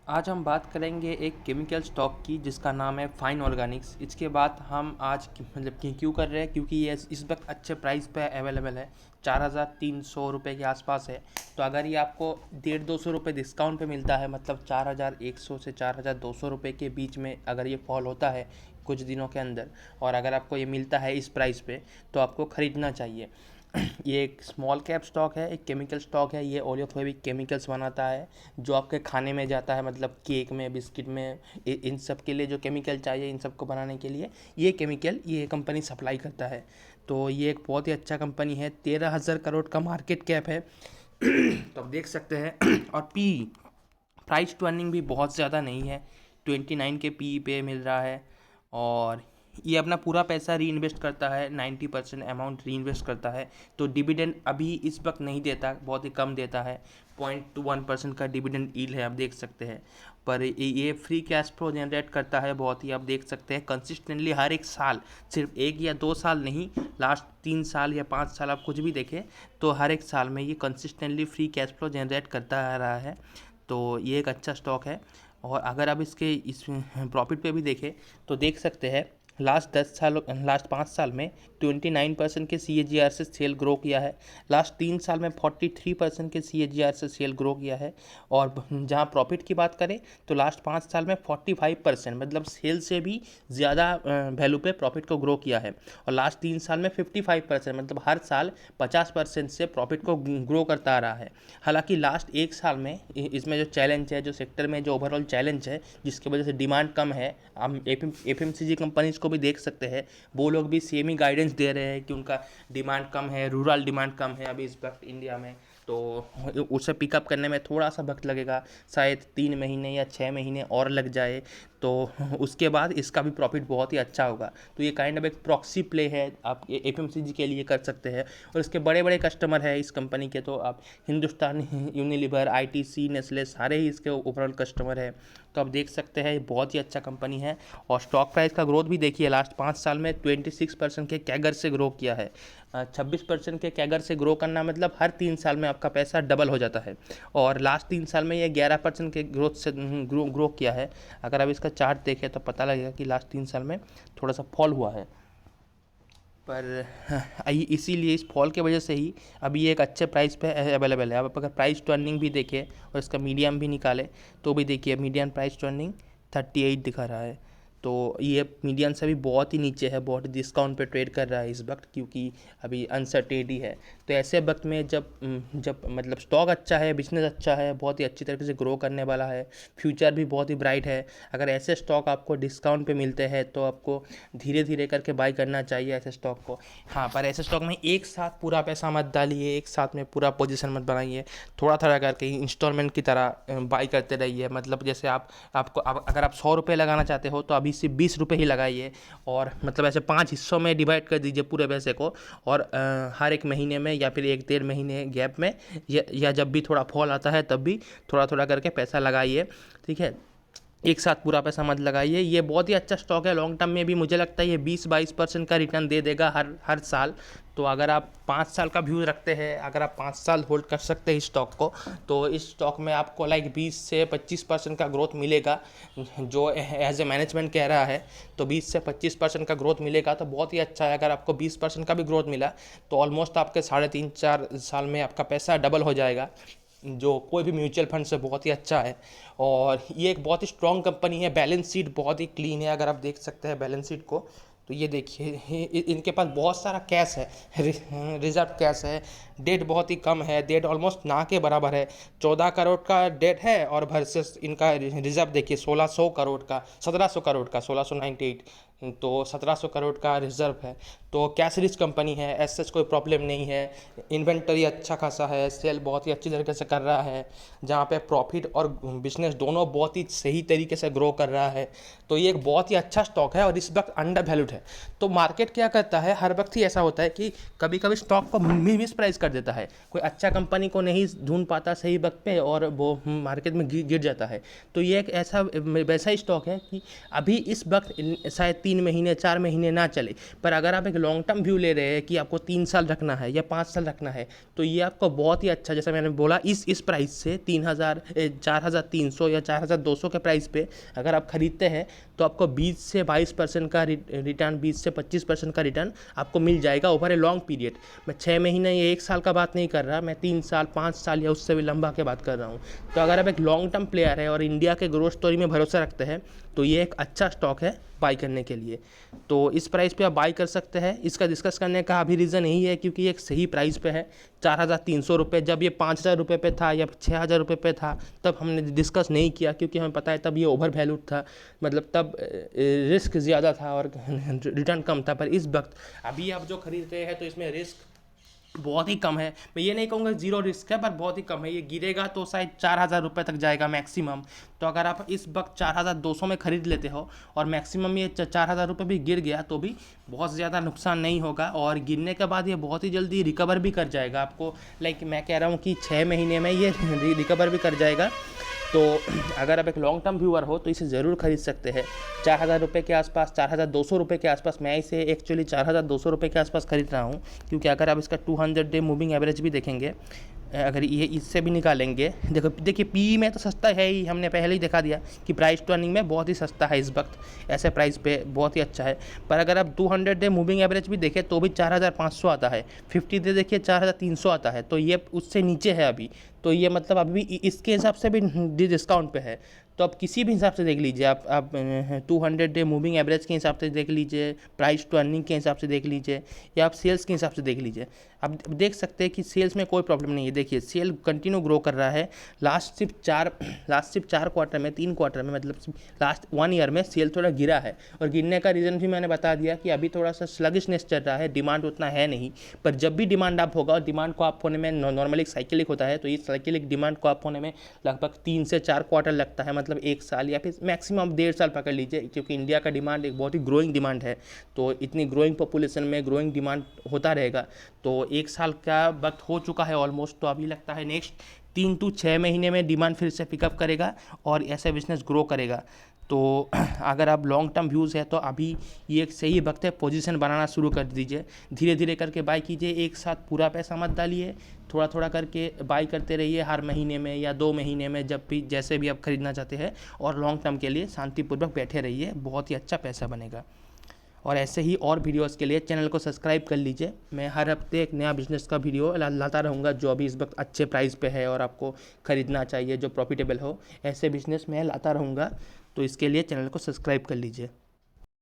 आज हम बात करेंगे एक केमिकल स्टॉक की जिसका नाम है फाइन ऑर्गेनिक्स। इसके बाद हम आज क्यों कर रहे हैं, क्योंकि ये इस वक्त अच्छे प्राइस पे अवेलेबल है। 4,300 रुपये के आसपास है। तो अगर ये आपको 150-200 रुपये डिस्काउंट पे मिलता है, मतलब 4,100 से 4,200 रुपये के बीच में अगर ये फॉल होता है कुछ दिनों के अंदर, और अगर आपको ये मिलता है इस प्राइस पे, तो आपको ख़रीदना चाहिए। ये एक स्मॉल कैप स्टॉक है, एक केमिकल स्टॉक है। ये ओलियोफेबिक केमिकल्स बनाता है जो आपके खाने में जाता है, मतलब केक में, बिस्किट में, इन सब के लिए जो केमिकल चाहिए इन सब को बनाने के लिए ये केमिकल ये कंपनी सप्लाई करता है। तो ये एक बहुत ही अच्छा कंपनी है। 13,000 करोड़ का मार्केट कैप है। तो आप देख सकते हैं। और पी प्राइस टू अर्निंग भी बहुत ज़्यादा नहीं है, 29 के पी पे मिल रहा है। और ये अपना पूरा पैसा री इन्वेस्ट करता है, 90% अमाउंट री इन्वेस्ट करता है। तो डिविडेंड अभी इस वक्त नहीं देता, बहुत ही कम देता है। 0.21% का डिविडेंड यील्ड है, आप देख सकते हैं। पर ये फ्री कैश फ्लो जनरेट करता है बहुत ही, आप देख सकते हैं कंसिस्टेंटली हर एक साल, सिर्फ 1 या 2 साल नहीं, लास्ट 3 साल या 5 साल आप कुछ भी देखें तो हर एक साल में ये consistently free cash flow generate करता आ रहा है। तो ये एक अच्छा स्टॉक है। और अगर आप इसके इस प्रॉफिट पे भी देखें तो देख सकते हैं लास्ट 5 साल में 29% के CAGR से सेल ग्रो किया है। लास्ट 3 साल में 43% के CAGR से सेल ग्रो किया है। और जहाँ प्रॉफिट की बात करें तो लास्ट 5 साल में 45%, मतलब सेल से भी ज़्यादा वैल्यू पे प्रॉफिट को ग्रो किया है। और लास्ट 3 साल में 55%, मतलब हर साल 50% से प्रॉफिट को ग्रो करता आ रहा है। हालांकि लास्ट 1 साल में इसमें जो चैलेंज है, जो सेक्टर में जो ओवरऑल चैलेंज है, जिसकी वजह से डिमांड कम है, हम FMCG कंपनीज को भी देख सकते हैं, वो लोग भी सेम ही गाइडेंस दे रहे हैं कि उनका डिमांड कम है, रूरल डिमांड कम है अभी इस वक्त इंडिया में। तो उसे पिकअप करने में थोड़ा सा वक्त लगेगा, शायद 3 महीने या 6 महीने और लग जाए। तो उसके बाद इसका भी प्रॉफिट बहुत ही अच्छा होगा। तो ये काइंड ऑफ एक प्रॉक्सी प्ले है, आप ये FMCG के लिए कर सकते हैं। और इसके बड़े बड़े कस्टमर हैं इस कंपनी के, तो आप हिंदुस्तान यूनिलीवर, ITC, नेस्ले, सारे ही इसके ओवरऑल कस्टमर हैं। तो आप देख सकते हैं ये बहुत ही अच्छा कंपनी है। और स्टॉक प्राइस का ग्रोथ भी देखिए, लास्ट 5 साल में 26% के कैगर से ग्रो किया है। 26% के कैगर से ग्रो करना मतलब हर 3 साल में आपका पैसा डबल हो जाता है। और लास्ट 3 साल में ये 11% के ग्रोथ से ग्रो किया है। अगर आप इसका चार्ट देखें तो पता लगेगा कि लास्ट 3 साल में थोड़ा सा फॉल हुआ है। पर इसीलिए इस फॉल की वजह से ही अभी ये एक अच्छे प्राइस पे अवेलेबल है। आप अगर प्राइस टू अर्निंग भी देखें और इसका मीडियम भी निकाले तो भी देखिए, मीडियम प्राइस टू अर्निंग 38 दिखा रहा है। तो ये मीडियम से भी बहुत ही नीचे है, बहुत डिस्काउंट पे ट्रेड कर रहा है इस वक्त, क्योंकि अभी अनसर्टेनिटी है। तो ऐसे वक्त में जब मतलब स्टॉक अच्छा है, बिजनेस अच्छा है, बहुत ही अच्छी तरीके से ग्रो करने वाला है, फ्यूचर भी बहुत ही ब्राइट है, अगर ऐसे स्टॉक आपको डिस्काउंट पे मिलते हैं तो आपको धीरे धीरे करके बाई करना चाहिए ऐसे स्टॉक को। हाँ, पर ऐसे स्टॉक में एक साथ पूरा पैसा मत डालिए, एक साथ में पूरा पोजीशन मत बनाइए, थोड़ा थोड़ा करके इंस्टॉलमेंट की तरह बाई करते रहिए। मतलब जैसे अगर आप 100 रुपये लगाना चाहते हो तो अभी से 20 रुपये ही लगाइए, और मतलब ऐसे 5 हिस्सों में डिवाइड कर दीजिए पूरे पैसे को। और हर एक महीने में या फिर 1-1.5 महीने गैप में, या जब भी थोड़ा फॉल आता है तब भी थोड़ा थोड़ा करके पैसा लगाइए, ठीक है। एक साथ पूरा पैसा मत लगाइए। ये बहुत ही अच्छा स्टॉक है, लॉन्ग टर्म में भी मुझे लगता है ये 20-22% का रिटर्न दे देगा हर हर साल। तो अगर आप 5 साल का व्यू रखते हैं, अगर आप 5 साल होल्ड कर सकते हैं इस स्टॉक को, तो इस स्टॉक में आपको लाइक 20 से 25% का ग्रोथ मिलेगा, जो एज ए मैनेजमेंट कह रहा है। तो 20 से 25% का ग्रोथ मिलेगा तो बहुत ही अच्छा है। अगर आपको 20% का भी ग्रोथ मिला तो ऑलमोस्ट आपके 3.5-4 साल में आपका पैसा डबल हो जाएगा, जो कोई भी म्यूचुअल फंड से बहुत ही अच्छा है। और ये एक बहुत ही स्ट्रॉन्ग कंपनी है, बैलेंस शीट बहुत ही क्लीन है। अगर आप देख सकते हैं बैलेंस शीट को तो ये देखिए, इनके पास बहुत सारा कैश है, रिजर्व कैश है, डेट बहुत ही कम है, डेट ऑलमोस्ट ना के बराबर है। 14 करोड़ का डेट है और वर्सेस इनका रिजर्व देखिए 1600 करोड़ का, 1700 करोड़ का, 1698, तो 1700 करोड़ का रिजर्व है। तो कैश रिच कंपनी है, ऐसे कोई प्रॉब्लम नहीं है। इन्वेंटरी अच्छा खासा है, सेल बहुत ही अच्छी तरीके से कर रहा है, जहाँ पे प्रॉफिट और बिजनेस दोनों बहुत ही सही तरीके से ग्रो कर रहा है। तो ये एक बहुत ही अच्छा स्टॉक है और इस वक्त अंडर वैल्यूड है। तो मार्केट क्या करता है, हर वक्त ही ऐसा होता है कि कभी कभी स्टॉक को मिस प्राइस कर देता है, कोई अच्छा कंपनी को नहीं ढूंढ पाता सही वक्त पे और वो मार्केट में गिर जाता है। तो ये एक ऐसा वैसा ही स्टॉक है कि अभी इस वक्त शायद 3 महीने 4 महीने ना चले, पर अगर आप एक लॉन्ग टर्म व्यू ले रहे हैं कि आपको 3 साल रखना है या 5 साल रखना है, तो ये आपको बहुत ही अच्छा, जैसा मैंने बोला, इस प्राइस से 4,300 या 4,200 के प्राइस पे अगर आप खरीदते हैं तो आपको 20 से 22% का रिटर्न, 20 से 25% का रिटर्न आपको मिल जाएगा ओवर ए लॉन्ग पीरियड। मैं 6 महीने या 1 साल का बात नहीं कर रहा, मैं 3 साल 5 साल या उससे भी लंबा के बात कर रहा हूँ। तो अगर आप एक लॉन्ग टर्म प्लेयर है और इंडिया के ग्रोथ स्टोरी में भरोसा रखते हैं तो ये एक अच्छा स्टॉक है बाई करने के लिए। तो इस प्राइस पे आप बाई कर सकते हैं। इसका डिस्कस करने का अभी रीज़न यही है क्योंकि ये एक सही प्राइस पे है, 4,300 रुपये। जब ये 5,000 रुपये पे था या 6,000 रुपये पे था तब हमने डिस्कस नहीं किया क्योंकि हमें पता है तब ये ओवर वैल्यूड था, मतलब तब रिस्क ज़्यादा था और रिटर्न कम था। पर इस वक्त अभी आप जो खरीद रहे हैं तो इसमें रिस्क बहुत ही कम है। मैं ये नहीं कहूँगा ज़ीरो रिस्क है, पर बहुत ही कम है। ये गिरेगा तो शायद 4,000 रुपये तक जाएगा मैक्सिमम। तो अगर आप इस वक्त 4,200 में ख़रीद लेते हो और मैक्सिमम ये 4,000 रुपये भी गिर गया तो भी बहुत ज़्यादा नुकसान नहीं होगा, और गिरने के बाद ये बहुत ही जल्दी रिकवर भी कर जाएगा आपको। लाइक मैं कह रहा हूँ कि 6 महीने में ये रिकवर भी कर जाएगा। तो अगर आप एक लॉन्ग टर्म व्यूअर हो तो इसे ज़रूर खरीद सकते हैं। 4,000 रुपये के आसपास, 4,200 रुपये के आसपास। मैं इसे एक्चुअली 4,200 रुपये के आसपास खरीद रहा हूँ क्योंकि अगर आप इसका 200 डे मूविंग एवरेज भी देखेंगे, अगर ये इससे भी निकालेंगे, देखिए पी में तो सस्ता है ही, हमने पहले ही दिखा दिया कि प्राइस टू अर्निंग में बहुत ही सस्ता है इस वक्त, ऐसे प्राइस पे बहुत ही अच्छा है। पर अगर आप 200 डे मूविंग एवरेज भी देखें तो भी 4,500 आता है, 50 डे देखिए 4,300 आता है, तो ये उससे नीचे है अभी। तो ये मतलब अभी इसके हिसाब से भी डिस्काउंट पे है। तो आप किसी भी हिसाब से देख लीजिए, आप 200 डे मूविंग एवरेज के हिसाब से देख लीजिए, प्राइस टू अर्निंग के हिसाब से देख लीजिए, या आप सेल्स के हिसाब से देख लीजिए। आप देख सकते हैं कि सेल्स में कोई प्रॉब्लम नहीं है। देखिए सेल कंटिन्यू ग्रो कर रहा है। लास्ट सिर्फ 4 क्वार्टर में, 3 क्वार्टर में, मतलब लास्ट 1 ईयर में सेल थोड़ा गिरा है। और गिरने का रीज़न भी मैंने बता दिया कि अभी थोड़ा सा स्लगिशनेस चल रहा है, डिमांड उतना है नहीं। पर जब भी डिमांड अप होगा, और डिमांड को अप होने में नॉर्मली साइकिलिक होता है, तो इस साइकिलिक डिमांड को अप होने में लगभग 3 से 4 क्वार्टर लगता है, मतलब 1 साल या फिर मैक्सिमम 1.5 साल पकड़ लीजिए, क्योंकि इंडिया का डिमांड एक बहुत ही ग्रोइंग डिमांड है। तो इतनी ग्रोइंग पॉपुलेशन में ग्रोइंग डिमांड होता रहेगा। तो 1 साल का वक्त हो चुका है ऑलमोस्ट। तो अभी लगता है नेक्स्ट 3 to 6 महीने में डिमांड फिर से पिकअप करेगा और ऐसा बिजनेस ग्रो करेगा। तो अगर आप लॉन्ग टर्म व्यूज़ है तो अभी ये एक सही वक्त है, पोजीशन बनाना शुरू कर दीजिए। धीरे धीरे करके बाई कीजिए, एक साथ पूरा पैसा मत डालिए, थोड़ा थोड़ा करके बाई करते रहिए हर महीने में या 2 महीने में, जब भी जैसे भी आप खरीदना चाहते हैं। और लॉन्ग टर्म के लिए शांतिपूर्वक बैठे रहिए, बहुत ही अच्छा पैसा बनेगा। और ऐसे ही और वीडियोस के लिए चैनल को सब्सक्राइब कर लीजिए। मैं हर हफ्ते एक नया बिजनेस का वीडियो लाता रहूँगा जो अभी इस वक्त अच्छे प्राइस पे है और आपको ख़रीदना चाहिए, जो प्रॉफिटेबल हो। ऐसे बिजनेस मैं लाता रहूँगा, तो इसके लिए चैनल को सब्सक्राइब कर लीजिए।